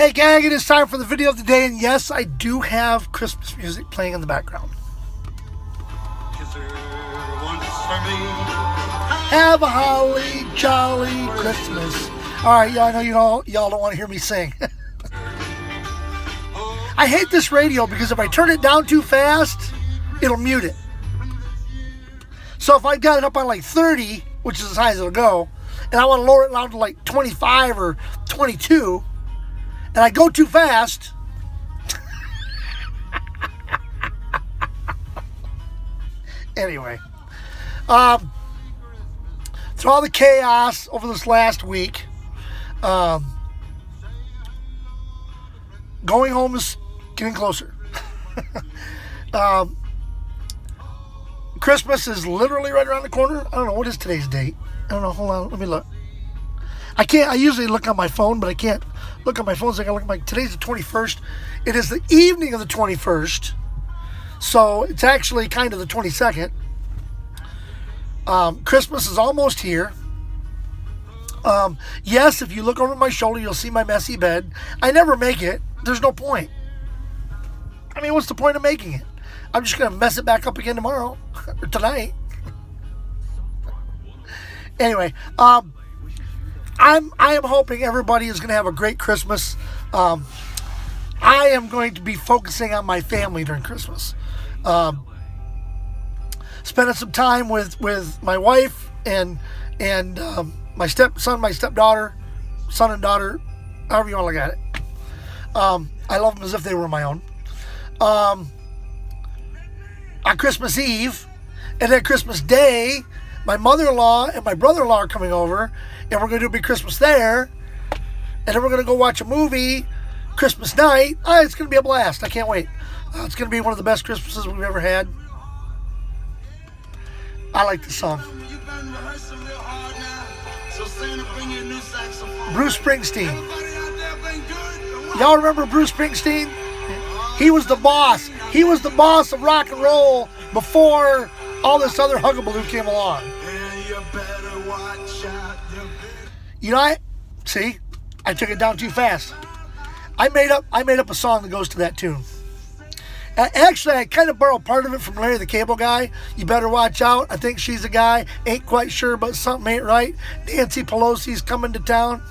Hey gang, it is time for the video of the day, and yes, I do have Christmas music playing in the background. Have a holly jolly Christmas. Alright, yeah, I know y'all don't want to hear me sing. I hate this radio because if I turn it down too fast, it'll mute it. So if I've got it up on like 30, which is as high as it'll go, and I want to lower it down to like 25 or 22, and I go too fast, anyway, through all the chaos over this last week, going home is getting closer. Christmas is literally right around the corner. I don't know, what is today's date? I don't know, hold on, let me look. I usually look on my phone, but I can't look on my phone, so I gotta look at my, today's the 21st. It is the evening of the 21st, so it's actually kind of the 22nd. Christmas is almost here. Yes, if you look over my shoulder, you'll see my messy bed. I never make it. There's no point. I mean, what's the point of making it? I'm just gonna mess it back up again tomorrow or tonight. Anyway, I am hoping everybody is going to have a great Christmas. I am going to be focusing on my family during Christmas. Spending some time with my wife and my stepson, my stepdaughter, son and daughter, however you want to look at it. I love them as if they were my own. On Christmas Eve and then Christmas Day, my mother-in-law and my brother-in-law are coming over, and we're going to do a big Christmas there, and then we're going to go watch a movie Christmas night. It's going to be a blast. I can't wait. It's going to be one of the best Christmases we've ever had. I like this song. Bruce Springsteen. Y'all remember Bruce Springsteen? He was the boss. He was the boss of rock and roll before all this other hugabaloo came along. You know, I took it down too fast. I made up a song that goes to that tune. Actually, I kind of borrowed part of it from Larry the Cable Guy. You better watch out. I think she's a guy. Ain't quite sure, but something ain't right. Nancy Pelosi's coming to town.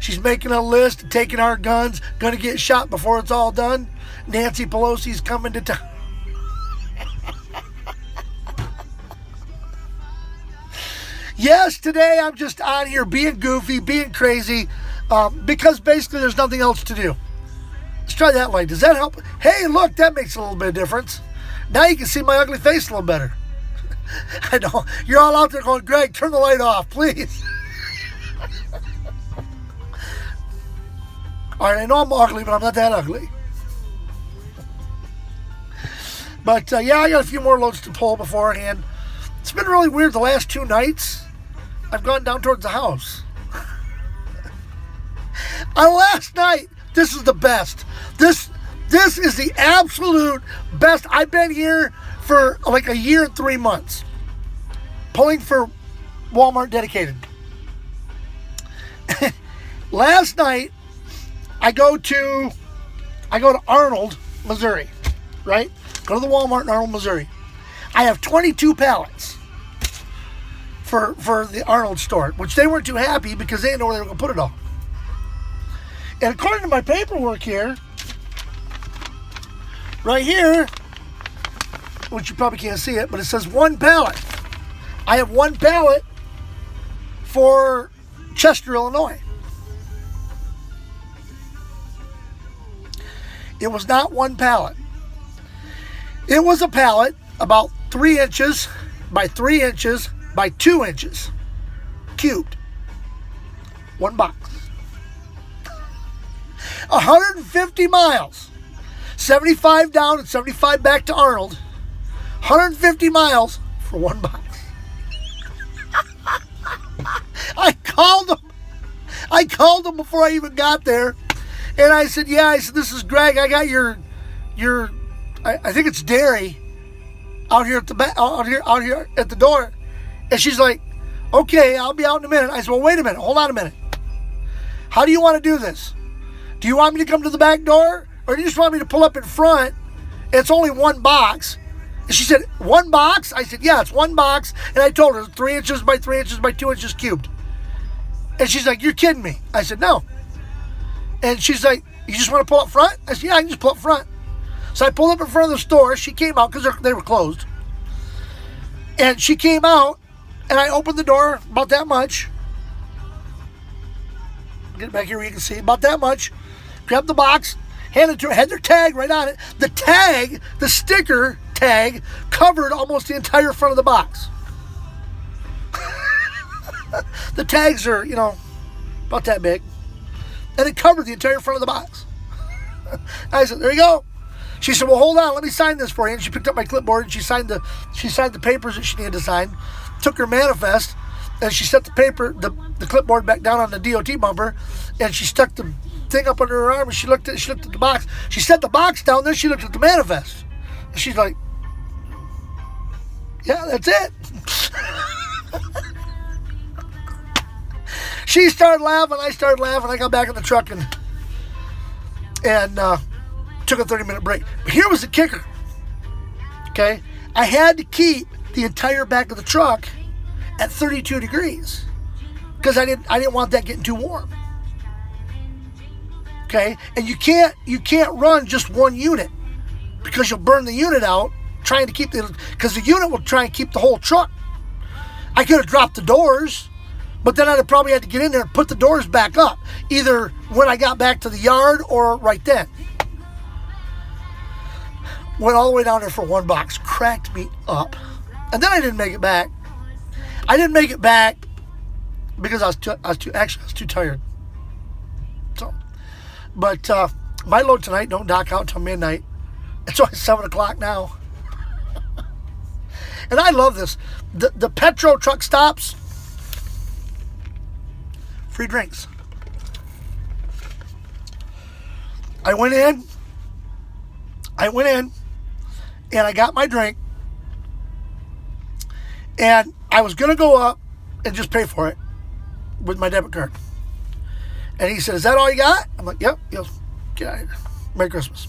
She's making a list and taking our guns. Gonna get shot before it's all done. Nancy Pelosi's coming to town. Yes, today I'm just on here being goofy, being crazy, because basically there's nothing else to do. Let's try that light. Does that help? Hey, look, that makes a little bit of difference. Now you can see my ugly face a little better. I know. You're all out there going, Greg, turn the light off, please. All right, I know I'm ugly, but I'm not that ugly. But, yeah, I got a few more loads to pull beforehand. It's been really weird the last 2 nights. I've gone down towards the house. On last night, this is the best. This is the absolute best. I've been here for like a year and 3 months. Pulling for Walmart Dedicated. Last night, I go to Arnold, Missouri, right? Go to the Walmart in Arnold, Missouri. I have 22 pallets for the Arnold store, which they weren't too happy because they didn't know where they were going to put it all. And according to my paperwork here, right here, which you probably can't see it, but it says 1 pallet. I have 1 pallet for Chester, Illinois. It was not 1 pallet. It was a pallet about 3 inches by 3 inches by 2 inches cubed. 1 box. 150 miles. 75 down and 75 back to Arnold. 150 miles for 1 box. I called them before I even got there. And I said, this is Greg. I got your I think it's dairy out here at the back, out here at the door. And she's like, okay, I'll be out in a minute. I said, well, wait a minute. Hold on a minute. How do you want to do this? Do you want me to come to the back door? Or do you just want me to pull up in front? It's only one box. And she said, 1 box? I said, yeah, it's 1 box. And I told her 3 inches by 3 inches by 2 inches cubed. And she's like, you're kidding me. I said, no. And she's like, you just want to pull up front? I said, yeah, I can just pull up front. So I pulled up in front of the store. She came out because they were closed. And she came out, and I opened the door about that much. Get it back here where you can see. About that much. Grabbed the box, handed it to her, had their tag right on it. The tag, the sticker tag, covered almost the entire front of the box. The tags are, about that big. And it covered the entire front of the box. I said, there you go. She said, well, hold on, let me sign this for you. And she picked up my clipboard and she signed the papers that she needed to sign. Took her manifest and she set the clipboard back down on the DOT bumper, and she stuck the thing up under her arm and she looked at the box. She set the box down, then she looked at the manifest. And she's like, yeah, that's it. She started laughing, I started laughing. I got back in the truck and took a 30-minute break. But here was the kicker. Okay? I had to keep the entire back of the truck at 32 degrees because I didn't want that getting too warm. Okay? And you can't run just one unit because you'll burn the unit out trying to keep because the unit will try and keep the whole truck. I could have dropped the doors, but then I'd have probably had to get in there and put the doors back up, either when I got back to the yard or right then. Went all the way down there for 1 box, cracked me up. And then I didn't make it back. I didn't make it back because I was too tired. So, but my load tonight don't dock out till midnight. It's only 7 o'clock now. And I love this. The Petro truck stops, free drinks. I went in and I got my drink, and I was going to go up and just pay for it with my debit card. And he said, is that all you got? I'm like, yep. He goes, get out of here. Merry Christmas.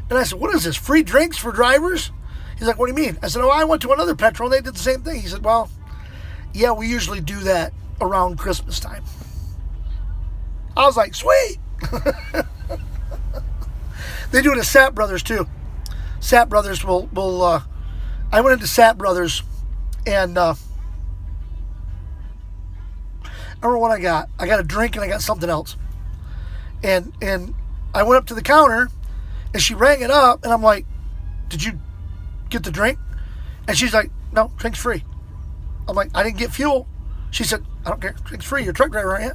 And I said, what is this, free drinks for drivers? He's like, what do you mean? I said, I went to another Petro and they did the same thing. He said, well, yeah, we usually do that around Christmas time. I was like, sweet. They do it at Sap Brothers too. Sap Brothers will I went into Sap Brothers and I don't know what I got. I got a drink and I got something else. And I went up to the counter and she rang it up and I'm like, did you get the drink? And she's like, no, drink's free. I'm like, I didn't get fuel. She said, I don't care, drink's free. You're a truck driver, aren't you?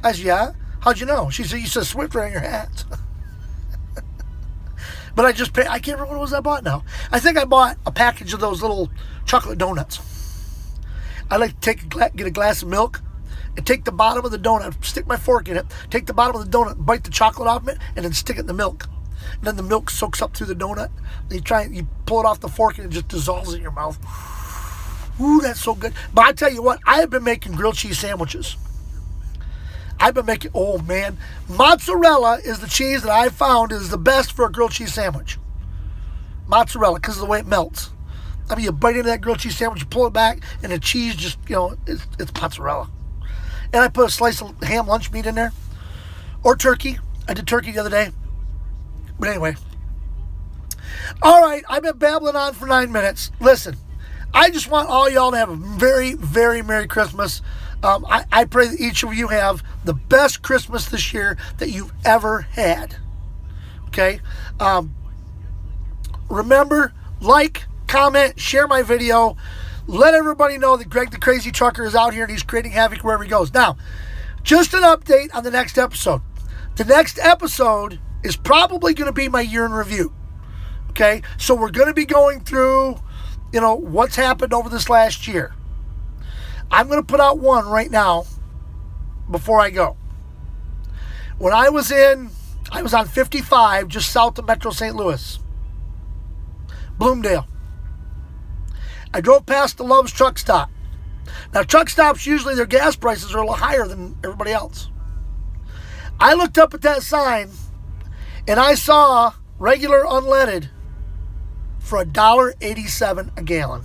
I said, yeah. How'd you know? She said, you said Swift right on your hat. But I just paid, I can't remember what it was I bought now. I think I bought a package of those little chocolate donuts. I like to get a glass of milk and take the bottom of the donut, stick my fork in it, take the bottom of the donut, bite the chocolate off of it, and then stick it in the milk. And then the milk soaks up through the donut. And you pull it off the fork and it just dissolves in your mouth. Ooh, that's so good. But I tell you what, I have been making grilled cheese sandwiches. Oh man, mozzarella is the cheese that I found is the best for a grilled cheese sandwich. Mozzarella, because of the way it melts. I mean, you bite into that grilled cheese sandwich, you pull it back, and the cheese just, it's mozzarella. And I put a slice of ham lunch meat in there, or turkey. I did turkey the other day. But anyway. All right, I've been babbling on for 9 minutes. Listen, I just want all y'all to have a very, very Merry Christmas. I pray that each of you have the best Christmas this year that you've ever had. Okay? Remember, like, comment, share my video. Let everybody know that Greg the Crazy Trucker is out here and he's creating havoc wherever he goes. Now, just an update on the next episode. The next episode is probably going to be my year in review. Okay? So we're going to be going through, what's happened over this last year. I'm going to put out one right now before I go. When I was on 55 just south of Metro St. Louis, Bloomdale. I drove past the Love's truck stop. Now, truck stops, usually their gas prices are a little higher than everybody else. I looked up at that sign and I saw regular unleaded for $1.87 a gallon.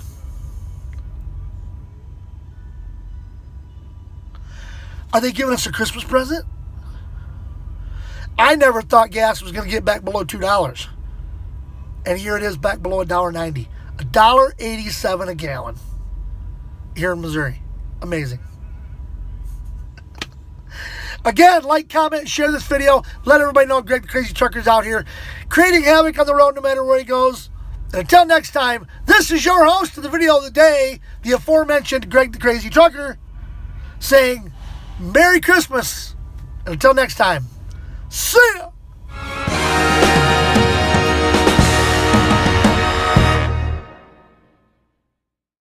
Are they giving us a Christmas present? I never thought gas was going to get back below $2. And here it is back below $1.90. $1.87 a gallon here in Missouri. Amazing. Again, like, comment, share this video. Let everybody know Greg the Crazy Trucker's out here creating havoc on the road no matter where he goes. And until next time, this is your host of the video of the day, the aforementioned Greg the Crazy Trucker, saying Merry Christmas. And until next time, see ya!